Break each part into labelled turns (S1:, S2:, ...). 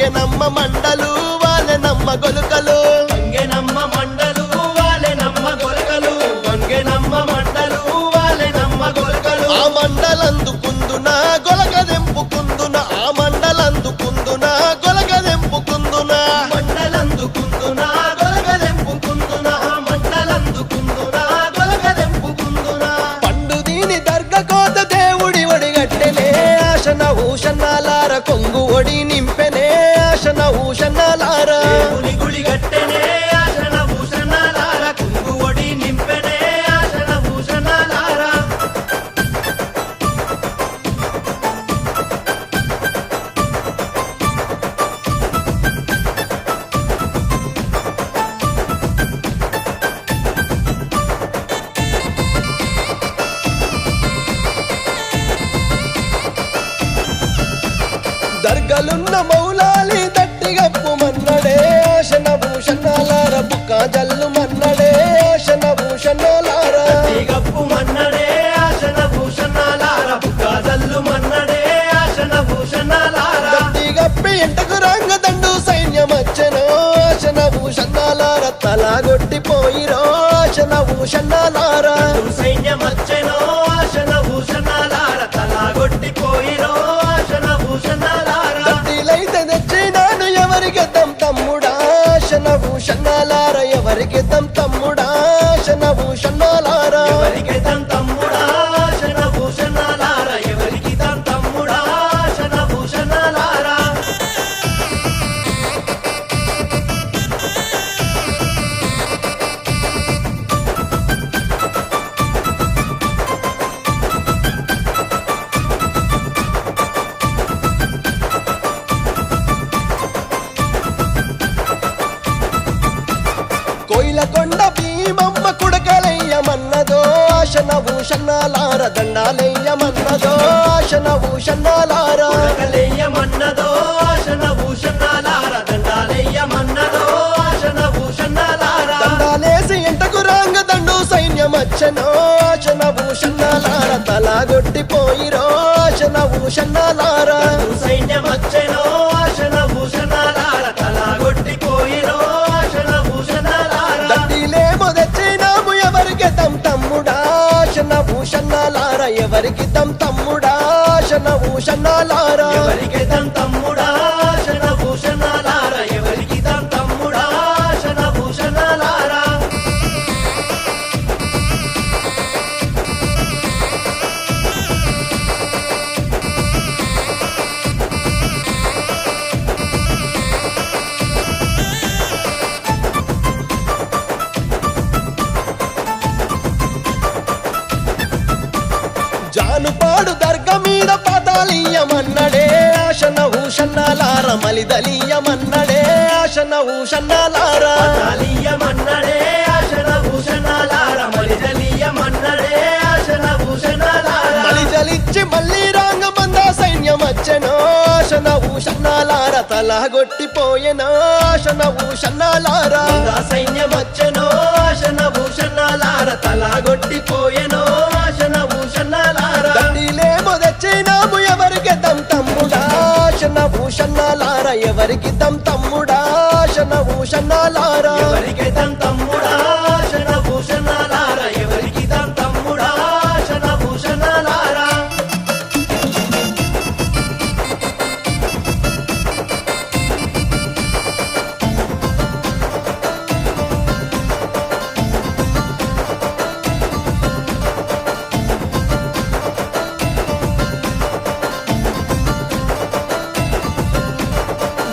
S1: వంగెనమ్మ మండలు వాలెనమ్మ గొలుకలు
S2: వంగెనమ్మ మండలు వాలెనమ్మ గొలకలు వంగెనమ్మ మండలు వాలెనమ్మ గొలకలు
S1: ఆ మండలందుకుందున గొలగదెంపుకుందున ఆ మండలందుకుందున గొలగదెంపుకుందున
S2: మండలందుకుందున గొలగదెంపుకుందున మండలందుకుందున గొలగదెంపుకుందున
S1: పండు దీని దర్గ కోత దేవుడి ఒడిగట్టెనే ఆశన ఊషన్నాలార కొంగు ఒడి నింపెనే ఆశన ఊషన్నాలార
S2: దేవుని గుడి గట్టెనే ఆశన భూషణాలార కుంగు ఒడి నింపెనే ఆశన భూషణాలార
S1: దర్గలున్న మౌలాలి దట్టిగప్పు మన్నడే ఆశన భూషణాలార బుక్క జల్లు మన్నడే ఆశన భూషణాలార
S2: గప్పు మన్నడే ఆశన భూషణాలార బుక్కాజల్లు మన్నడే ఆశన భూషణాలార
S1: దట్టిగప్పి ఇంటకు రంగ దండు సైన్యమచ్చెనో ఆశన భూషణాలార తలాగొట్టిపోయిరో ఆశన భూషణాలార
S2: సైన్యమచ్చెనో ఆశన భూషణాలార తలాగొట్టిపోయిరో ఆశన భూషణాలార
S1: దట్టిలైతే తెచ్చినాను ఎవరికి తమ్ముడా ఆశన భూషణాలార ఎవరికి తమ్ముడా ఆశన భూషణాలార
S2: ఎవరికి తమ్ముడా ఆశన భూషణాలార ఎవరికి తమ్ముడా ఆశన భూషణాలార
S1: కోయిలకొండ భీమమ్మ కుడకలయ్యమన్నదో ఆశన భూషణాలార దండాలయ్యమన్నదో ఆశన భూషణాలార
S2: కలయ్యమన్నదో ఆశన భూషణాలార దండాలయ్యమన్నదో ఆశన భూషణాలార
S1: దండాలేసి ఇంటకు రాంగ దండు సైన్యమచ్చనో ఆశన భూషణాలార తలాగొట్టిపోయిరో ఆశన భూషణాలార
S2: సైన్యమచ్చెనో ఆశన భూషణాలార తలాగొట్టిపోయిరో ఆశన భూషణాలార
S1: దట్టిలేమో తెచ్చినాము ఎవరికి తమ్ముడా ఆశన భూషణాలార ఎవరికి తమ్ముడా ఆశన భూషణాలార
S2: ఎవరికి తమ్ముడా ఆశన భూషణాలార ఎవరికి తమ్ముడా ఆశన భూషణాలార
S1: జానుపాడు దర్గ మీద పతాలీయమన్నడే ఆశన ఊషన్నాలార మలిదలీయమన్నడే ఆశన ఊషన్నాలార
S2: తాళీయమన్నడే ఆశన భూషణాలార మలిజలీయమన్నడే ఆశన భూషణాలార
S1: మలిజలిచ్చి మళ్ళీ రాంగమంద సైన్యమచ్చెనో ఆశన ఊషన్నాలార తలగొట్టిపోయెనో ఆశన ఊషన్నాలార
S2: సైన్యమచ్చెనో ఆశన భూషణాలార తలాగొట్టిపోయెనో ఆశన భూషణాలార
S1: దట్టిలేమో తెచ్చినాము ఎవరికి తమ్ముడా ఆశన భూషణాలార ఎవరికి తమ్ముడా ఆశన భూషణాలార
S2: ఎవరికి తమ్ముడా ఆశన భూషణాలార ఎవరికి తమ్ముడా ఆశన భూషణాలార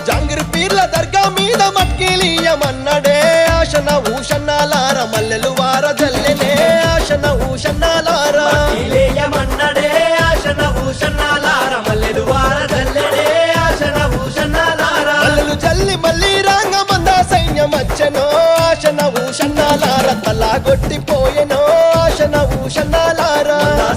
S1: జాంగిరి పీర్ల దర్గా మీద మట్కిలీయమన్నడే ఆశన ఊషన్నాలార మల్లెలు వార జల్లెనే ఆశన ఊషన్నాలార
S2: ఇలేయమన్నడే ఆశన భూషణాలార మల్లెలు వార జల్లెడే ఆశన భూషణాలార
S1: మల్లెలు జల్లి మళ్ళీ రాంగమంద సైన్యమచ్చెనో ఆశన ఊషన్నాలార తలాగొట్టిపోయెనో ఆశన ఊషన్నాలార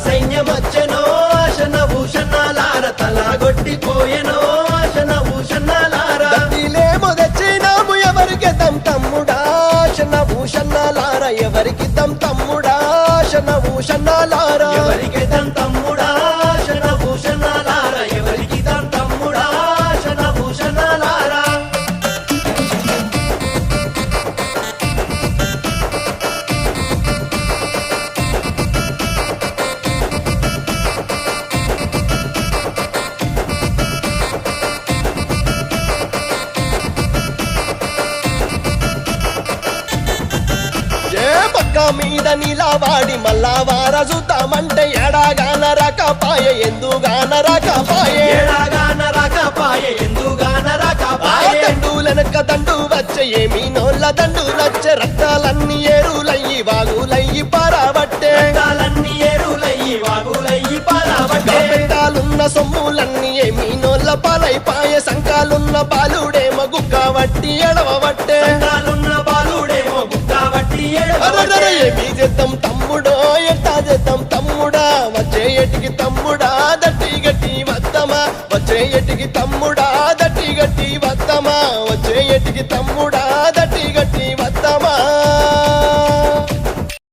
S2: సైన్యమచ్చెనో ఆశన భూషణాలార తలాగొట్టిపోయెనో ఆశన భూషణాలార
S1: దట్టిలేమో తెచ్చినాము ఎవరికి తమ్ముడా ఆశన భూషణాలార ఎవరికి తమ్ముడా ఆశన భూషణాలార
S2: ఎవరికి తమ్ముడా ఆశన భూషణాలార ఎవరికి తమ్ముడా ఆశన భూషణాలార
S1: నడక మీద నిలవాడి మళ్ళా వారసుతామంటే ఎడాగాన రకపాయ ఎందుగాన రకపాయ
S2: ఏడాగాన రాకపాయ ఎందుగాన రాకపాయ
S1: దండులనక దండు వచ్చే ఏమి నోళ్ళ దండు నచ్చే రక్తాలన్నీ ఏరులయ్యి వాగులయ్యి పారబట్టే
S2: రక్తాలన్నీ ఏరులయ్యి వాగులయ్యి పారబట్టే
S1: పెట్టాలున్న సొమ్ములన్నీ ఏమి నోళ్ళ పాలైపాయ సంకాలున్న బాలుడేమో గుక్క వట్టి ఎడవబట్టే
S2: సంతాలున్న బాలుడేమో గుట్ట వట్టి
S1: అరెరెరె, ఏమి చేద్దాం తమ్ముడో ఎట్టా చేద్దాం తమ్ముడా వచ్చే ఎటికి తమ్ముడా దట్టి గట్టి వద్దమా వచ్చే ఎటికి తమ్ముడా దట్టి గట్టి వద్దమా వచ్చే ఎటికి తమ్ముడా